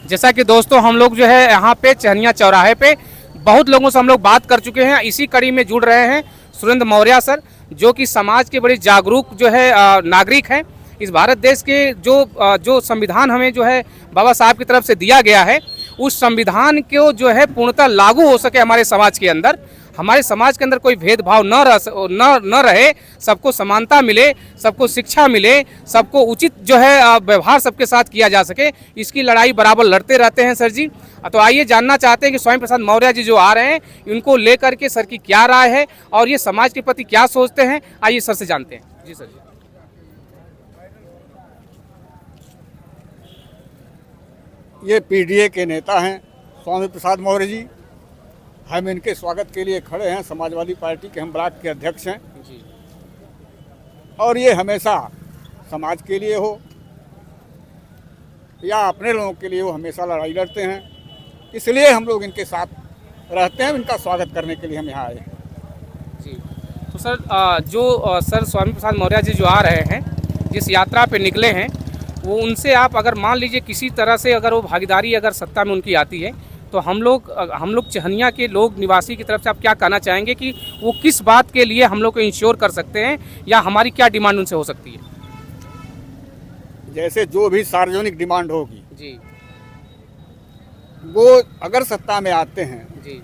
जैसा कि दोस्तों हम लोग जो है यहाँ पे चहनिया चौराहे पे बहुत लोगों से हम लोग बात कर चुके हैं। इसी कड़ी में जुड़ रहे हैं सुरेंद्र मौर्य सर, जो कि समाज के बड़े जागरूक जो है नागरिक हैं। इस भारत देश के जो संविधान हमें जो है बाबा साहब की तरफ से दिया गया है, उस संविधान को जो है पूर्णतः लागू हो सके हमारे समाज के अंदर, हमारे समाज के अंदर कोई भेदभाव न रहे, सबको समानता मिले, सबको शिक्षा मिले, सबको उचित जो है व्यवहार सबके साथ किया जा सके, इसकी लड़ाई बराबर लड़ते रहते हैं सर जी। तो आइए जानना चाहते हैं कि स्वामी प्रसाद मौर्य जी जो आ रहे हैं, इनको लेकर के सर की क्या राय है और ये समाज के प्रति क्या सोचते हैं। आइए सर से जानते हैं। जी सर जी। ये पीडीए के नेता हैं स्वामी प्रसाद मौर्य जी। हम इनके स्वागत के लिए खड़े हैं। समाजवादी पार्टी के हम ब्लॉक के अध्यक्ष हैं जी। और ये हमेशा समाज के लिए हो या अपने लोगों के लिए हो, हमेशा लड़ाई लड़ते हैं। इसलिए हम लोग इनके साथ रहते हैं। इनका स्वागत करने के लिए हम यहाँ आए हैं। जी। तो सर सर स्वामी प्रसाद मौर्य जी जो आ रहे हैं, जिस यात्रा पे निकले हैं, वो उनसे आप अगर मान लीजिए किसी तरह से अगर वो भागीदारी अगर सत्ता में उनकी आती है, तो हम लोग चहनिया के लोग निवासी की तरफ से आप क्या कहना चाहेंगे कि वो किस बात के लिए हम लोग को इंश्योर कर सकते हैं या हमारी क्या डिमांड उनसे हो सकती है? जैसे जो भी सार्वजनिक डिमांड होगी जी वो अगर सत्ता में आते हैं जी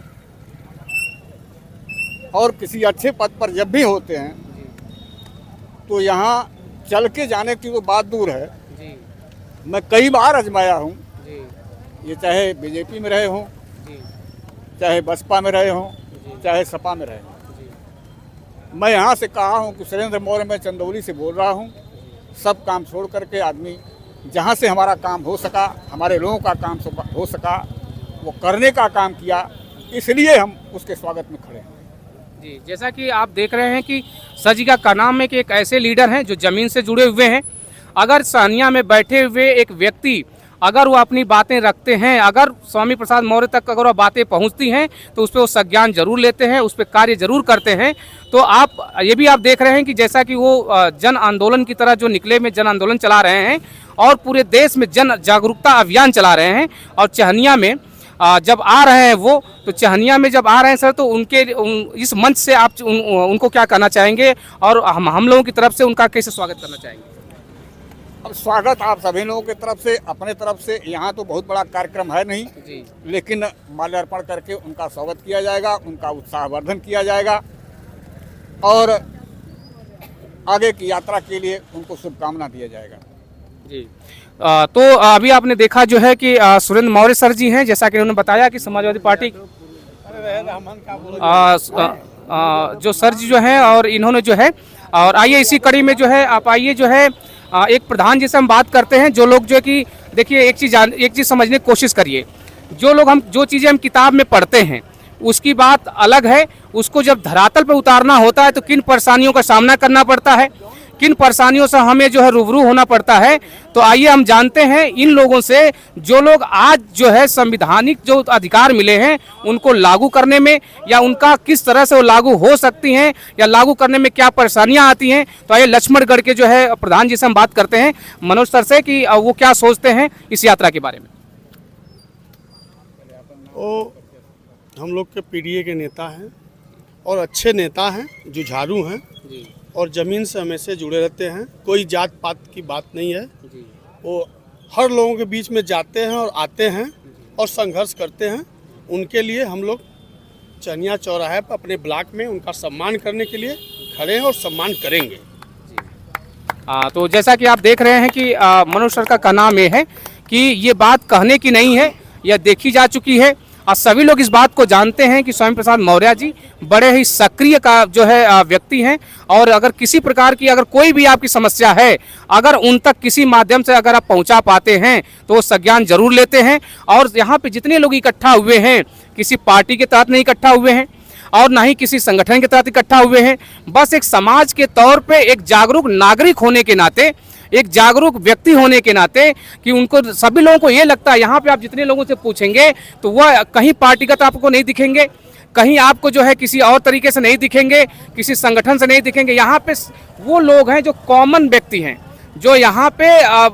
और किसी अच्छे पद पर जब भी होते हैं जी तो यहाँ चल के जाने की वो बात दूर है। जी मैं कई बार आजमाया हूँ, जी ये चाहे बीजेपी में रहे हों, जी चाहे बसपा में रहे हों, जी चाहे सपा में रहे हों। जी मैं यहाँ से कहा हूँ कि सुरेंद्र मौर्य, मैं चंदौली से बोल रहा हूँ। सब काम छोड़ करके आदमी जहाँ से हमारा काम हो सका, हमारे लोगों का काम हो सका, वो करने का काम किया। इसलिए हम उसके स्वागत में खड़े हैं। जी। जैसा कि आप देख रहे हैं कि सर जी का नाम है कि एक ऐसे लीडर हैं जो ज़मीन से जुड़े हुए हैं। अगर चहनिया में बैठे हुए एक व्यक्ति अगर वो अपनी बातें रखते हैं, अगर स्वामी प्रसाद मौर्य तक अगर वो बातें पहुंचती हैं, तो उस पर वो संज्ञान जरूर लेते हैं, उस पर कार्य जरूर करते हैं। तो आप ये भी आप देख रहे हैं कि जैसा कि वो जन आंदोलन की तरह जो निकले में जन आंदोलन चला रहे हैं और पूरे देश में जन जागरूकता अभियान चला रहे हैं। और चहनिया में जब आ रहे हैं वो, तो चहनिया में जब आ रहे हैं सर, तो इस मंच से आप उनको क्या कहना चाहेंगे और हम लोगों की तरफ से उनका कैसे स्वागत करना चाहेंगे? अब स्वागत आप सभी लोगों की तरफ से, अपने तरफ से, यहाँ तो बहुत बड़ा कार्यक्रम है नहीं जी। लेकिन माल्यार्पण करके उनका स्वागत किया जाएगा, उनका उत्साहवर्धन किया जाएगा और आगे की यात्रा के लिए उनको शुभकामना दिया जाएगा। जी। तो अभी आपने देखा जो है कि सुरेंद्र मौर्य सर जी हैं, जैसा कि उन्होंने बताया कि समाजवादी पार्टी जो सर जी जो हैं और इन्होंने जो है, और आइए इसी कड़ी में जो है आप आइए जो है एक प्रधान जी से हम बात करते हैं। जो लोग जो है कि देखिए एक चीज़ समझने की कोशिश करिए। जो चीज़ें हम किताब में पढ़ते हैं उसकी बात अलग है, उसको जब धरातल पर उतारना होता है तो किन परेशानियों का सामना करना पड़ता है, किन परेशानियों से हमें जो है रूबरू होना पड़ता है। तो आइए हम जानते हैं इन लोगों से, जो लोग आज जो है संविधानिक जो अधिकार मिले हैं उनको लागू करने में, या उनका किस तरह से वो लागू हो सकती हैं या लागू करने में क्या परेशानियां आती हैं। तो आइए लक्ष्मणगढ़ के जो है प्रधान जी से हम बात करते हैं, मनोज सर से, कि वो क्या सोचते हैं इस यात्रा के बारे में। वो हम लोग के पीडीए के नेता हैं और अच्छे नेता हैं, जुझारू हैं और ज़मीन से हमेशा जुड़े रहते हैं। कोई जात पात की बात नहीं है। वो हर लोगों के बीच में जाते हैं और आते हैं और संघर्ष करते हैं। उनके लिए हम लोग चहनिया चौराहे पर अपने ब्लॉक में उनका सम्मान करने के लिए खड़े हैं और सम्मान करेंगे। तो जैसा कि आप देख रहे हैं कि मनोज सर का कहना ये है कि ये बात कहने की नहीं है, यह देखी जा चुकी है और सभी लोग इस बात को जानते हैं कि स्वामी प्रसाद मौर्य जी बड़े ही सक्रिय का जो है व्यक्ति हैं। और अगर किसी प्रकार की अगर कोई भी आपकी समस्या है, अगर उन तक किसी माध्यम से अगर आप पहुंचा पाते हैं तो वो संज्ञान जरूर लेते हैं। और यहाँ पे जितने लोग इकट्ठा हुए हैं, किसी पार्टी के तहत नहीं इकट्ठा हुए हैं और ना ही किसी संगठन के तहत इकट्ठा हुए हैं, बस एक समाज के तौर पे एक जागरूक नागरिक होने के नाते, एक जागरूक व्यक्ति होने के नाते, कि उनको सभी लोगों को ये लगता है, यहाँ पे आप जितने लोगों से पूछेंगे तो वह कहीं पार्टीगत आपको नहीं दिखेंगे, कहीं आपको जो है किसी और तरीके से नहीं दिखेंगे, किसी संगठन से नहीं दिखेंगे। यहाँ पे वो लोग हैं जो कॉमन व्यक्ति हैं, जो यहाँ पे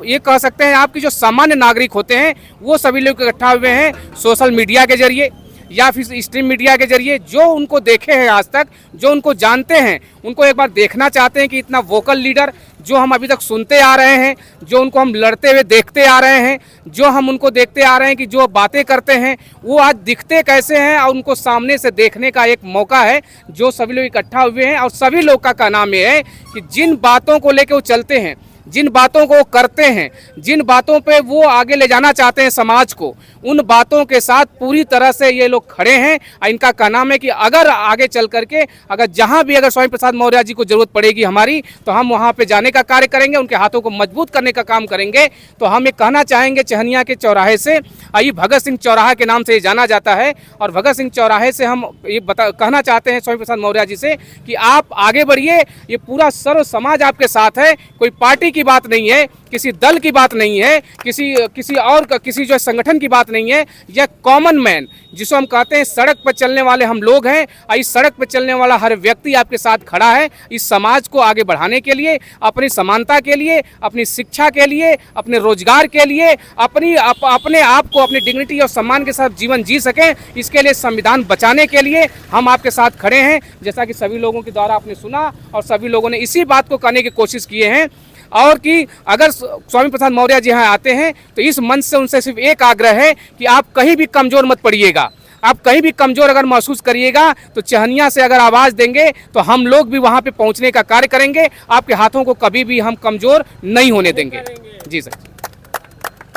ये कह सकते हैं आपकी जो सामान्य नागरिक होते हैं वो सभी लोग इकट्ठा हुए हैं सोशल मीडिया के जरिए या फिर स्ट्रीम मीडिया के जरिए, जो उनको देखे हैं आज तक, जो उनको जानते हैं, उनको एक बार देखना चाहते हैं कि इतना वोकल लीडर जो हम अभी तक सुनते आ रहे हैं, जो उनको हम लड़ते हुए देखते आ रहे हैं, जो हम उनको देखते आ रहे हैं कि जो बातें करते हैं वो आज दिखते कैसे हैं, और उनको सामने से देखने का एक मौका है जो सभी लोग इकट्ठा हुए हैं। और सभी लोग का कहना ये है कि जिन बातों को लेकर वो चलते हैं, जिन बातों को करते हैं, जिन बातों पे वो आगे ले जाना चाहते हैं समाज को, उन बातों के साथ पूरी तरह से ये लोग खड़े हैं। इनका कहना है कि अगर आगे चल करके अगर जहां भी अगर स्वामी प्रसाद मौर्य जी को जरूरत पड़ेगी हमारी, तो हम वहां पे जाने का कार्य करेंगे, उनके हाथों को मजबूत करने का काम करेंगे। तो हम ये कहना चाहेंगे चहनिया के चौराहे से, ये भगत सिंह चौराहा के नाम से ये जाना जाता है, और भगत सिंह चौराहे से हम ये कहना चाहते हैं स्वामी प्रसाद मौर्य जी से कि आप आगे बढ़िए, ये पूरा सर्व समाज आपके साथ है। कोई पार्टी की बात नहीं है, किसी दल की बात नहीं है, किसी जो संगठन की बात नहीं है। यह कॉमन मैन जिसको हम कहते हैं सड़क पर चलने वाले हम लोग हैं, और इस सड़क पर चलने वाला हर व्यक्ति आपके साथ खड़ा है इस समाज को आगे बढ़ाने के लिए, अपनी समानता के लिए, अपनी शिक्षा के लिए, अपने रोजगार के लिए, अपने आप को अपनी डिग्निटी और सम्मान के साथ जीवन जी सकें, इसके लिए संविधान बचाने के लिए हम आपके साथ खड़े हैं। जैसा कि सभी लोगों के द्वारा आपने सुना, और सभी लोगों ने इसी बात को कहने की कोशिश किए हैं, और कि अगर स्वामी प्रसाद मौर्य जी यहाँ आते हैं तो इस मंच से उनसे सिर्फ एक आग्रह है कि आप कहीं भी कमजोर मत पड़िएगा। आप कहीं भी कमजोर अगर महसूस करिएगा तो चहनिया से अगर आवाज़ देंगे तो हम लोग भी वहाँ पे पहुँचने का कार्य करेंगे। आपके हाथों को कभी भी हम कमजोर नहीं होने देंगे। जी सर,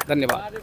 धन्यवाद।